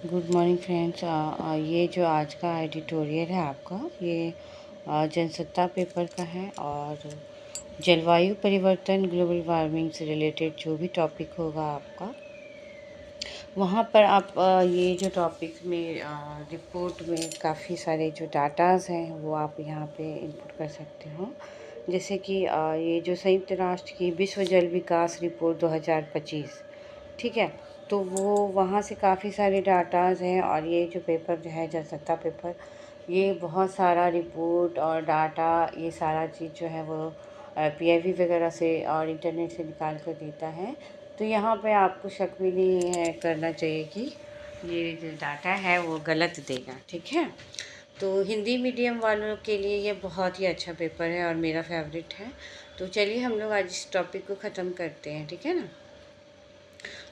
Good morning friends. ये जो आज का एडिटोरियल है आपका, ये जनसत्ता पेपर का है और जलवायु परिवर्तन, ग्लोबल वार्मिंग से रिलेटेड जो भी टॉपिक होगा आपका, वहाँ पर आप ये जो टॉपिक में रिपोर्ट में काफ़ी सारे जो डाटाज़ हैं वो आप यहाँ पे इनपुट कर सकते हो। जैसे कि ये जो संयुक्त राष्ट्र की विश्व जल विकास रिपोर्ट 2025, ठीक है, तो वो वहाँ से काफ़ी सारे डाटाज़ हैं और ये जो पेपर जो है जनसत्ता पेपर, ये बहुत सारा रिपोर्ट और डाटा, ये सारा चीज़ जो है वो पीआईबी वगैरह से और इंटरनेट से निकाल कर देता है। तो यहाँ पे आपको शक भी नहीं है करना चाहिए कि ये जो डाटा है वो गलत देगा, ठीक है। तो हिंदी मीडियम वालों के लिए ये बहुत ही अच्छा पेपर है और मेरा फेवरेट है। तो चलिए हम लोग आज इस टॉपिक को ख़त्म करते हैं, ठीक है ना।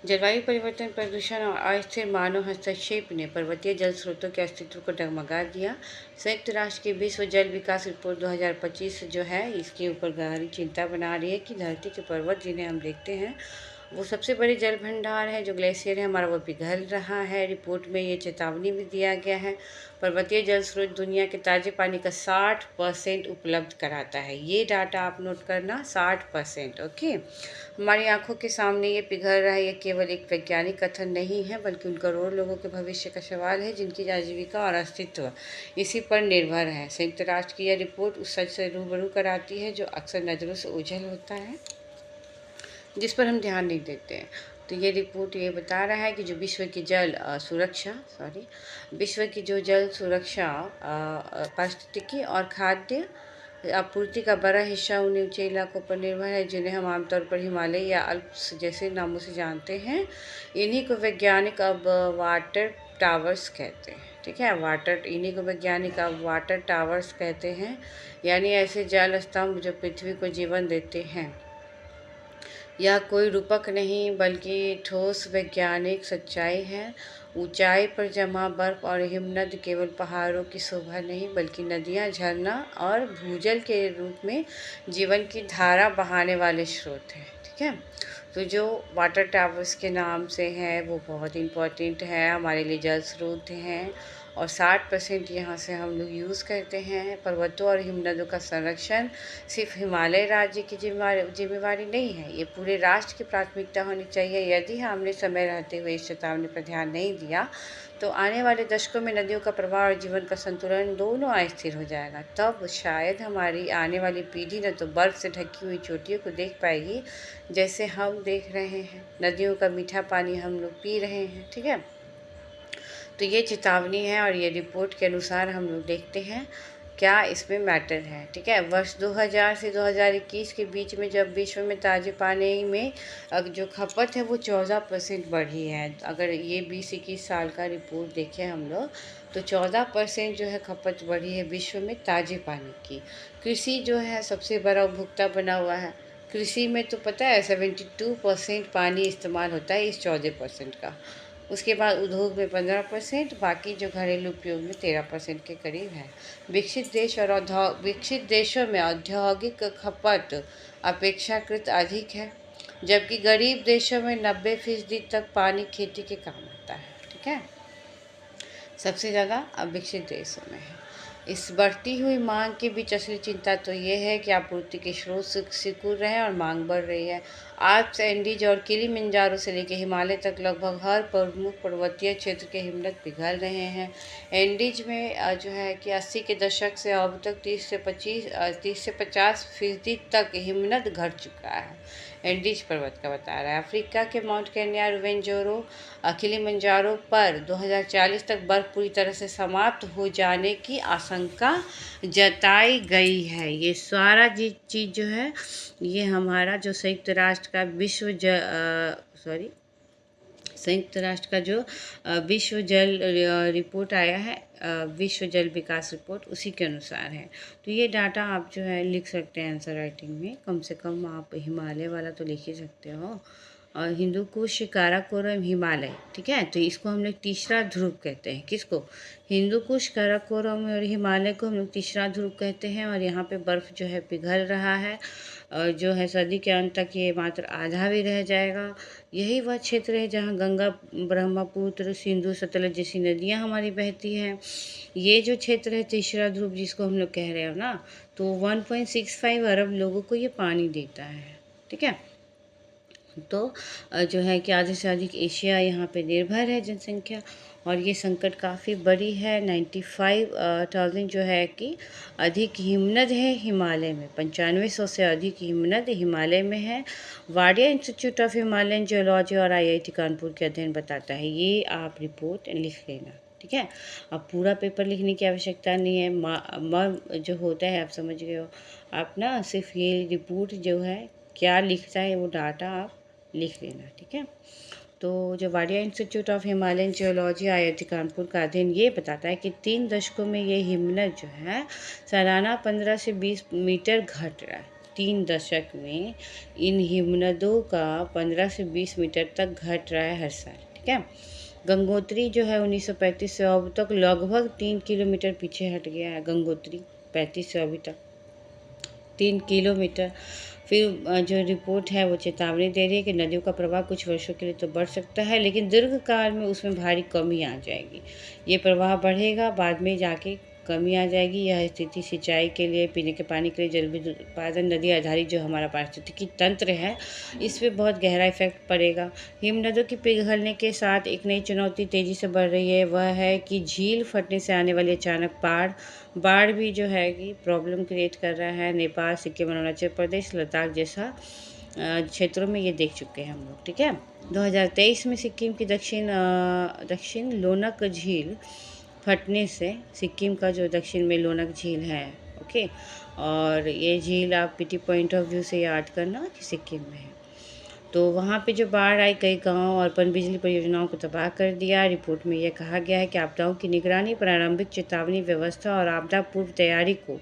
जलवायु परिवर्तन, प्रदूषण और अस्थिर मानव हस्तक्षेप ने पर्वतीय जल स्रोतों के अस्तित्व को डगमगा दिया। संयुक्त राष्ट्र की विश्व जल विकास रिपोर्ट 2025 जो है, इसके ऊपर गहरी चिंता बना रही है कि धरती के पर्वत जिन्हें हम देखते हैं वो सबसे बड़े जल भंडार है, जो ग्लेशियर है हमारा, वो पिघल रहा है। रिपोर्ट में ये चेतावनी भी दिया गया है, पर्वतीय जल स्रोत दुनिया के ताज़े पानी का 60% उपलब्ध कराता है। ये डाटा आप नोट करना, 60%। ओके, हमारी आंखों के सामने ये पिघल रहा है। ये केवल एक वैज्ञानिक कथन नहीं है, बल्कि उन करोड़ों लोगों के भविष्य का सवाल है जिनकी आजीविका और अस्तित्व इसी पर निर्भर है। संयुक्त राष्ट्र की यह रिपोर्ट उस सच से रूबरू कराती है जो अक्सर नज़रों से ओझल होता है, जिस पर हम ध्यान नहीं देते हैं। तो ये रिपोर्ट ये बता रहा है कि जो विश्व की जो जल सुरक्षा, पारिस्थितिकी और खाद्य आपूर्ति का बड़ा हिस्सा उन ऊंचे इलाकों पर निर्भर है जिन्हें हम आमतौर पर हिमालय या अल्प्स जैसे नामों से जानते हैं। इन्हीं को वैज्ञानिक अब वाटर टावर्स कहते हैं, ठीक है। इन्हीं को वैज्ञानिक अब वाटर टावर्स कहते हैं, यानी ऐसे जल स्तंभ जो पृथ्वी को जीवन देते हैं। यह कोई रूपक नहीं बल्कि ठोस वैज्ञानिक सच्चाई है। ऊंचाई पर जमा बर्फ और हिमनद केवल पहाड़ों की शोभा नहीं, बल्कि नदियाँ, झरना और भूजल के रूप में जीवन की धारा बहाने वाले स्रोत हैं, ठीक है। तो जो वाटर टावर्स के नाम से है वो बहुत इम्पोर्टेंट है, हमारे लिए जल स्रोत हैं और 60% यहाँ से हम लोग यूज़ करते हैं। पर्वतों और हिमनदों का संरक्षण सिर्फ हिमालय राज्य की जिम्मेवारी नहीं है, ये पूरे राष्ट्र की प्राथमिकता होनी चाहिए। यदि हमने समय रहते हुए इस चेतावनी पर ध्यान नहीं दिया तो आने वाले दशकों में नदियों का प्रवाह और जीवन का संतुलन दोनों अस्थिर हो जाएगा। तब शायद हमारी आने वाली पीढ़ी न तो बर्फ़ से ढकी हुई चोटियों को देख पाएगी जैसे हम देख रहे हैं, नदियों का मीठा पानी हम लोग पी रहे हैं, ठीक है। तो ये चेतावनी है और ये रिपोर्ट के अनुसार हम लोग देखते हैं क्या इसमें मैटर है, ठीक है। वर्ष 2000 से 2021 के बीच में जब विश्व में ताज़े पानी में जो खपत है वो 14% बढ़ी है। अगर ये 20-21 साल का रिपोर्ट देखें हम लोग तो 14% जो है खपत बढ़ी है विश्व में ताज़े पानी की। कृषि जो है सबसे बड़ा उपभोक्ता बना हुआ है। कृषि में तो पता है 72% पानी इस्तेमाल होता है इस 14% का। उसके बाद उद्योग में 15%, बाकी जो घरेलू उपयोग में 13% के करीब है। विकसित देशों में औद्योगिक खपत अपेक्षाकृत अधिक है, जबकि गरीब देशों में 90% तक पानी खेती के काम आता है, ठीक है। सबसे ज़्यादा अब विकसित देशों में है। इस बढ़ती हुई मांग के बीच असली चिंता तो ये है कि आपूर्ति के स्रोत सिकुड़ रहे हैं और मांग बढ़ रही है। आल्प्स, एंडीज और किलिमंजारो से लेकर हिमालय तक लगभग हर प्रमुख पर्वतीय क्षेत्र के हिमनद पिघल रहे हैं। एंडीज में जो है कि 80 के दशक से अब तक 30 से 50% तक हिमनद घट चुका है। एंडीज पर्वत का बता रहा है। अफ्रीका के माउंट केन्या, रुवेंजोरो, किलिमंजारो पर 2040 तक बर्फ पूरी तरह से समाप्त हो जाने की आशंका जताई गई है। ये सारा चीज़ जो है ये हमारा जो संयुक्त राष्ट्र का जो विश्व जल रिपोर्ट आया है, विश्व जल विकास रिपोर्ट, उसी के अनुसार है। तो ये डाटा आप जो है लिख सकते हैं आंसर राइटिंग में, कम से कम आप हिमालय वाला तो लिख ही सकते हो। और हिंदू कुश, काराकोरम, हिमालय, ठीक है। तो इसको हम लोग तीसरा ध्रुव कहते हैं। किसको? हिंदू कुश, काराकोरम और हिमालय को हम लोग तीसरा ध्रुव कहते हैं। और यहाँ पे बर्फ़ जो है पिघल रहा है जो है सदी के अंत तक ये मात्र आधा भी रह जाएगा। यही वह क्षेत्र है जहाँ गंगा, ब्रह्मपुत्र, सिंधु, सतलज जैसी नदियाँ हमारी बहती हैं। ये जो क्षेत्र है तीसरा ध्रुव जिसको हम लोग कह रहे हो ना, तो 1.65 अरब लोगों को ये पानी देता है। ठीक है, तो जो है कि आधे से अधिक एशिया यहाँ पे निर्भर है जनसंख्या, और ये संकट काफ़ी बड़ी है। 95,000 जो है कि अधिक हिमनद है हिमालय में, 9500 से अधिक हिमनद हिमालय में है। Wadia institute of Himalayan geology और IIT कानपुर के अध्ययन बताता है। ये आप रिपोर्ट लिख लेना, ठीक है। अब पूरा पेपर लिखने की आवश्यकता नहीं है, जो होता है आप समझ गए हो। आप ना सिर्फ ये रिपोर्ट जो है क्या लिखता है वो डाटा आप लिख लेना, ठीक है। तो जो Wadia institute of Himalayan geology IIT Kanpur का अध्ययन ये बताता है कि 3 दशकों में ये हिमनद जो है सालाना 15 से 20 मीटर घट रहा है। 3 दशक में इन हिमनदों का 15 से 20 मीटर तक घट रहा है हर साल, ठीक है। गंगोत्री जो है 1935 से अब तक लगभग 3 किलोमीटर पीछे हट गया है। गंगोत्री 35 से अभी तक 3 किलोमीटर। फिर जो रिपोर्ट है वो चेतावनी दे रही है कि नदियों का प्रवाह कुछ वर्षों के लिए तो बढ़ सकता है, लेकिन दीर्घकाल में उसमें भारी कमी आ जाएगी। ये प्रवाह बढ़ेगा, बाद में जाके कमी आ जाएगी। यह स्थिति सिंचाई के लिए, पीने के पानी के लिए, जल विद्युत उत्पादन, नदी आधारित जो हमारा पारिस्थितिकी तंत्र है इस पर बहुत गहरा इफेक्ट पड़ेगा। हिमनदों की पिघलने के साथ एक नई चुनौती तेज़ी से बढ़ रही है, वह है कि झील फटने से आने वाली अचानक बाढ़ भी जो है कि प्रॉब्लम क्रिएट कर रहा है। नेपाल, सिक्किम, अरुणाचल प्रदेश, लद्दाख जैसा क्षेत्रों में ये देख चुके हैं हम लोग, ठीक है। 2023 में सिक्किम की दक्षिण लोनक झील फटने से, सिक्किम का जो दक्षिण में लोनक झील है, ओके, और ये झील आप PT पॉइंट ऑफ व्यू से याद करना कि सिक्किम में है। तो वहाँ पे जो बाढ़ आई कई गांव और पनबिजली परियोजनाओं को तबाह कर दिया। रिपोर्ट में यह कहा गया है कि आपदाओं की निगरानी, प्रारंभिक चेतावनी व्यवस्था और आपदा पूर्व तैयारी को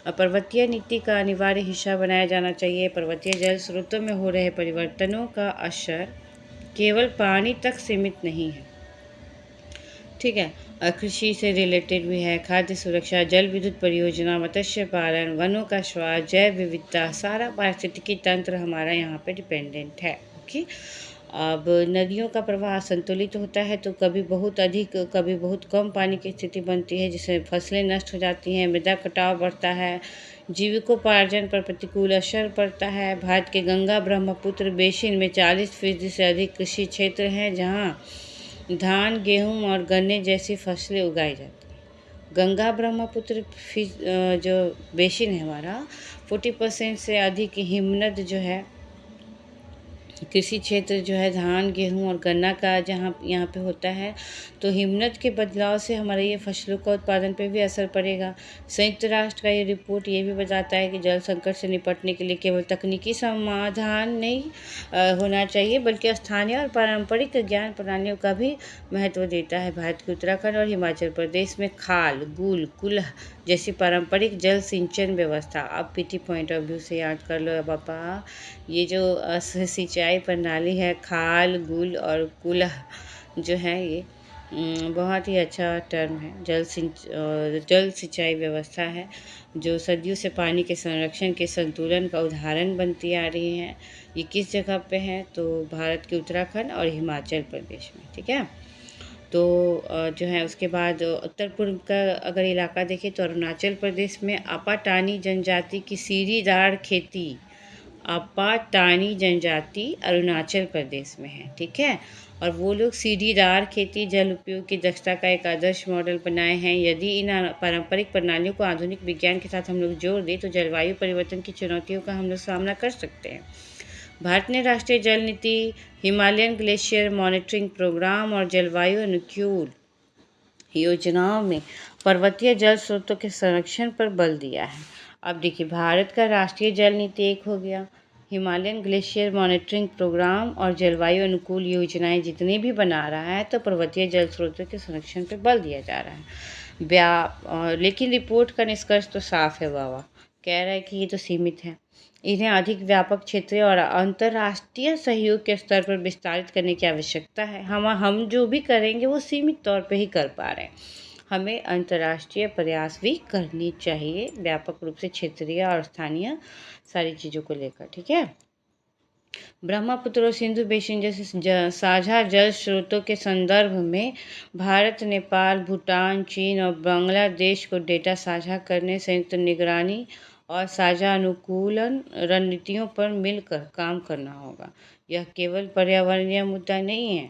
पर्वतीय नीति का अनिवार्य हिस्सा बनाया जाना चाहिए। पर्वतीय जल स्रोतों में हो रहे परिवर्तनों का असर केवल पानी तक सीमित नहीं है, ठीक है, कृषि से रिलेटेड भी है। खाद्य सुरक्षा, जल विद्युत परियोजना, मत्स्य पालन, वनों का स्वास्थ्य, जैव विविधता, सारा पारिस्थितिकी तंत्र हमारा यहाँ पे डिपेंडेंट है, ओके। अब नदियों का प्रवाह असंतुलित होता है तो कभी बहुत अधिक, कभी बहुत कम पानी की स्थिति बनती है, जिससे फसलें नष्ट हो जाती हैं, मृदा कटाव बढ़ता है, जीविकोपार्जन पर प्रतिकूल असर पड़ता है। भारत के गंगा ब्रह्मपुत्र बेसिन में 40% से अधिक कृषि क्षेत्र हैं जहाँ धान, गेहूं और गन्ने जैसी फसलें उगाई जाती हैं। गंगा ब्रह्मपुत्र जो बेसिन है हमारा, 40% से अधिक हिमनद जो है कृषि क्षेत्र जो है धान, गेहूं और गन्ना का जहाँ यहाँ पे होता है। तो हिमनद के बदलाव से हमारे ये फसलों का उत्पादन पे भी असर पड़ेगा। संयुक्त राष्ट्र का ये रिपोर्ट ये भी बताता है कि जल संकट से निपटने के लिए केवल तकनीकी समाधान नहीं होना चाहिए, बल्कि स्थानीय और पारंपरिक ज्ञान प्रणालियों का भी महत्व देता है। भारत के उत्तराखंड और हिमाचल प्रदेश में खाल, गुल, कुल्ह जैसी पारंपरिक जल सिंचन व्यवस्था, अब PT पॉइंट ऑफ व्यू से याद कर लो पापा। ये जो सिंचाई प्रणाली है, खाल, गुल और कुल्ह जो है, ये बहुत ही अच्छा टर्म है। जल सिंचाई व्यवस्था है जो सदियों से पानी के संरक्षण के संतुलन का उदाहरण बनती आ रही है। ये किस जगह पे है? तो भारत के उत्तराखंड और हिमाचल प्रदेश में, ठीक है। तो जो है उसके बाद उत्तर पूर्व का अगर इलाका देखें तो अरुणाचल प्रदेश में आपाटानी जनजाति की सीढ़ीदार खेती, आपाटानी जनजाति अरुणाचल प्रदेश में है, ठीक है। और वो लोग सीढ़ीदार खेती, जल उपयोग की दक्षता का एक आदर्श मॉडल बनाए हैं। यदि इन पारंपरिक प्रणालियों को आधुनिक विज्ञान के साथ हम लोग जोड़ दें तो जलवायु परिवर्तन की चुनौतियों का हम लोग सामना कर सकते हैं। भारत ने राष्ट्रीय जल नीति, हिमालयन ग्लेशियर मॉनिटरिंग प्रोग्राम और जलवायु अनुकूल योजनाओं में पर्वतीय जल स्रोतों के संरक्षण पर बल दिया है। अब देखिए, भारत का राष्ट्रीय जल नीति एक हो गया, हिमालयन ग्लेशियर मॉनिटरिंग प्रोग्राम और जलवायु अनुकूल योजनाएं जितनी भी बना रहा है तो पर्वतीय जल स्रोतों के संरक्षण पर बल दिया जा रहा है। लेकिन रिपोर्ट का निष्कर्ष तो साफ है बाबा, कह रहा है कि ये तो सीमित है। इन्हें अधिक व्यापक क्षेत्रीय और अंतर्राष्ट्रीय सहयोग के स्तर पर विस्तारित करने की आवश्यकता है। हम जो भी करेंगे वो सीमित तौर पे ही कर पा रहे हैं। हमें अंतर्राष्ट्रीय प्रयास भी करनी चाहिए, व्यापक रूप से क्षेत्रीय और स्थानीय सारी चीज़ों को लेकर। ठीक है। ब्रह्मपुत्र और सिंधु बेसिन जैसे साझा जल स्रोतों के संदर्भ में भारत, नेपाल, भूटान, चीन और बांग्लादेश को डेटा साझा करने, संयुक्त निगरानी और साझा अनुकूलन रणनीतियों पर मिलकर काम करना होगा। यह केवल पर्यावरणीय मुद्दा नहीं है।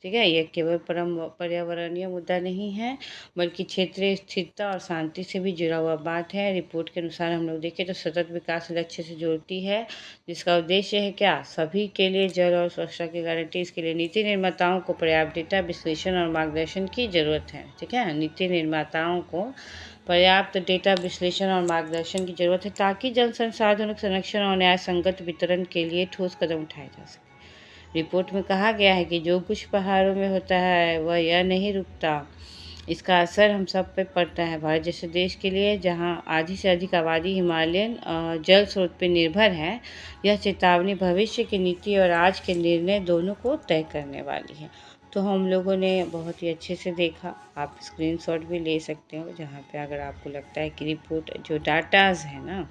ठीक है, यह केवल पर्यावरणीय मुद्दा नहीं है, बल्कि क्षेत्रीय स्थिरता और शांति से भी जुड़ा हुआ बात है। रिपोर्ट के अनुसार हम लोग देखें तो सतत विकास लक्ष्य से जोड़ती है, जिसका उद्देश्य है क्या, सभी के लिए जल और स्वच्छता की गारंटी। इसके लिए नीति निर्माताओं को पर्याप्त डेटा विश्लेषण और मार्गदर्शन की जरूरत है। ठीक है, नीति निर्माताओं को पर्याप्त डेटा विश्लेषण और मार्गदर्शन की जरूरत है, ताकि जल संसाधनों के संरक्षण और न्याय संगत वितरण के लिए ठोस कदम उठाए जा सके। रिपोर्ट में कहा गया है कि जो कुछ पहाड़ों में होता है वह यह नहीं रुकता, इसका असर हम सब पे पड़ता है। भारत जैसे देश के लिए, जहां आधी से अधिक आबादी हिमालयन जल स्रोत पर निर्भर है, यह चेतावनी भविष्य की नीति और आज के निर्णय दोनों को तय करने वाली है। तो हम लोगों ने बहुत ही अच्छे से देखा, आप स्क्रीनशॉट भी ले सकते हो, जहाँ पे अगर आपको लगता है कि रिपोर्ट जो डाटाज है ना,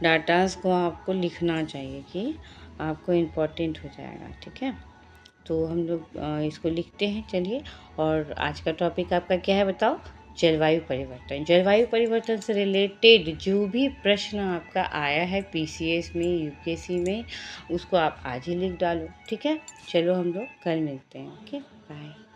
डाटाज को आपको लिखना चाहिए कि आपको इम्पोर्टेंट हो जाएगा। ठीक है, तो हम लोग इसको लिखते हैं। चलिए, और आज का टॉपिक आपका क्या है बताओ? जलवायु परिवर्तन। जलवायु परिवर्तन से रिलेटेड जो भी प्रश्न आपका आया है पीसीएस में, यूपीएससी में, उसको आप आज ही लिख डालो। ठीक है, चलो हम लोग कल मिलते हैं। Okay, bye.